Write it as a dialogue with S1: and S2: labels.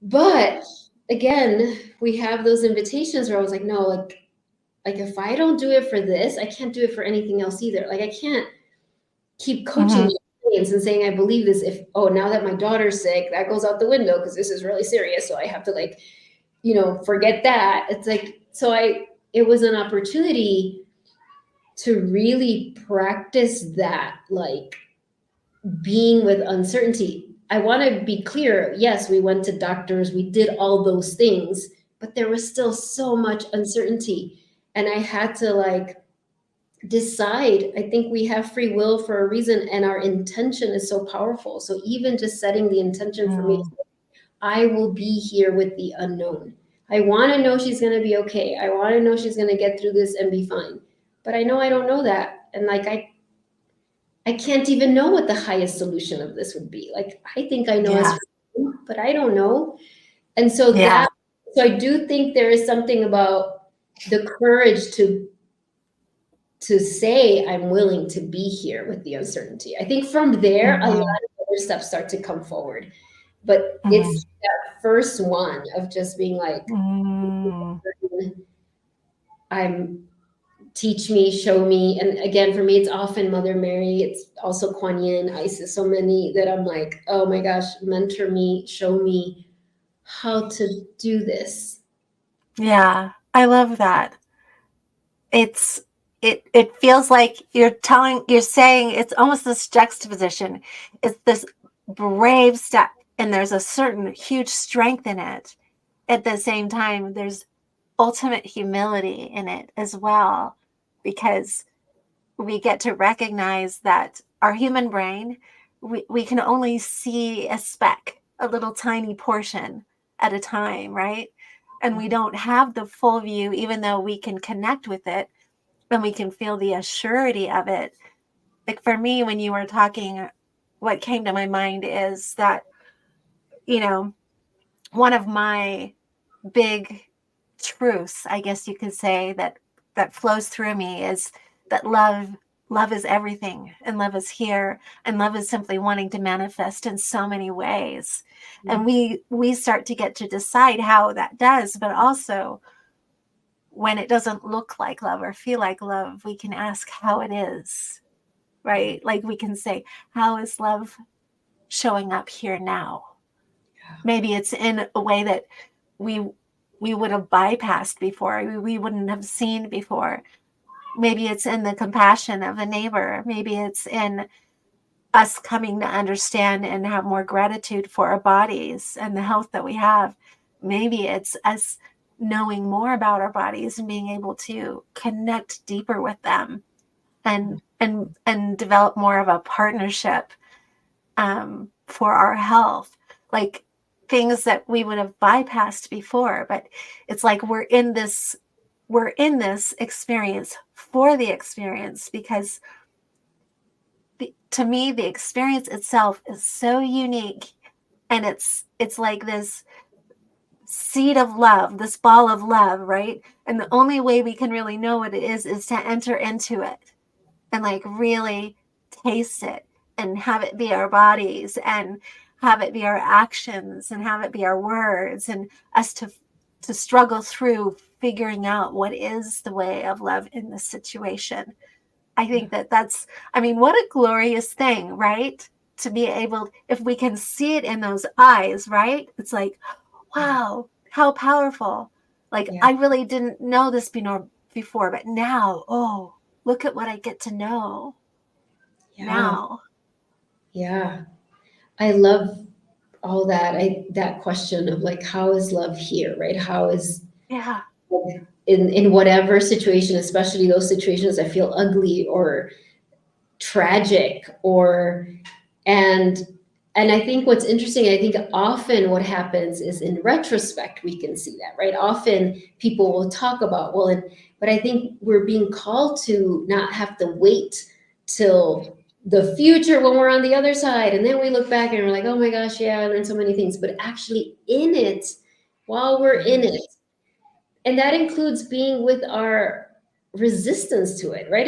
S1: But again, we have those invitations where I was like, no, like if I don't do it for this, I can't do it for anything else either. Like I can't keep coaching
S2: Mhm.
S1: my clients and saying I believe this if, oh, now that my daughter's sick, that goes out the window because this is really serious. So I have to like, forget that. It's like, so it was an opportunity to really practice that, like being with uncertainty. I want to be clear. Yes, we went to doctors, we did all those things, but there was still so much uncertainty. And I had to like decide. I think we have free will for a reason, and our intention is so powerful. So even just setting the intention for me,
S2: Mm.
S1: I will be here with the unknown. I want to know she's going to be okay. I want to know she's going to get through this and be fine. But I know I don't know that. And like I can't even know what the highest solution of this would be. Like I think I know
S2: Yeah.
S1: it's free, but I don't know. And so
S2: Yeah.
S1: that so I do think there is something about the courage to say I'm willing to be here with the uncertainty. I think from there a lot
S2: Mhm.
S1: of other steps start to come forward. But
S2: Mhm.
S1: it's that first one of just being like,
S2: Mm.
S1: I'm teach me, show me. And again, for me, it's often Mother Mary. It's also Kuan Yin, Isis, so many that I'm like, oh my gosh, mentor me, show me how to do this.
S2: Yeah. I love that. It's it feels like you're saying it's almost this juxtaposition. It's this brave step, and there's a certain huge strength in it. At the same time, there's ultimate humility in it as well, because we get to recognize that our human brain, we can only see a speck, a little tiny portion at a time, right? And we don't have the full view, even though we can connect with it and we can feel the assurity of it. Like for me, when you were talking, what came to my mind is that, you know, one of my big truths, I guess you could say, that flows through me is that love is everything, and love is here, and love is simply wanting to manifest in so many ways. And we start to get to decide how that does, but also when it doesn't look like love or feel like love, we can ask how it is, right? Like we can say, how is love showing up here now? Maybe it's in a way that we we would have bypassed before, we wouldn't have seen before. Maybe it's in the compassion of a neighbor. Maybe it's in us coming to understand and have more gratitude for our bodies and the health that we have. Maybe it's us knowing more about our bodies and being able to connect deeper with them and develop more of a partnership for our health, like things that we would have bypassed before. But it's like we're in this experience for the experience, because to me the experience itself is so unique, and it's like this seed of love, this ball of love, right? And the only way we can really know what it is to enter into it and like really taste it and have it be our bodies and have it be our actions and have it be our words, and us to struggle through figuring out what is the way of love in this situation. I think that's, I mean, what a glorious thing, right? To be able, if we can see it in those eyes, right? It's like, wow, how powerful. Like,
S1: Yeah.
S2: I really didn't know this before, but now, oh, look at what I get to know
S1: Yeah.
S2: now.
S1: Yeah. I love all that. That question of like, how is love here, right? How is
S2: Yeah.
S1: in whatever situation, especially those situations that feel ugly or tragic or and and I think what's interesting, I think often what happens is in retrospect we can see that, right? Often people will talk about, well, but I think we're being called to not have to wait till the future when we're on the other side and then we look back and we're like, oh my gosh, yeah, I learned so many things, but actually in it, while we're in it, and that includes being with our resistance to it, right?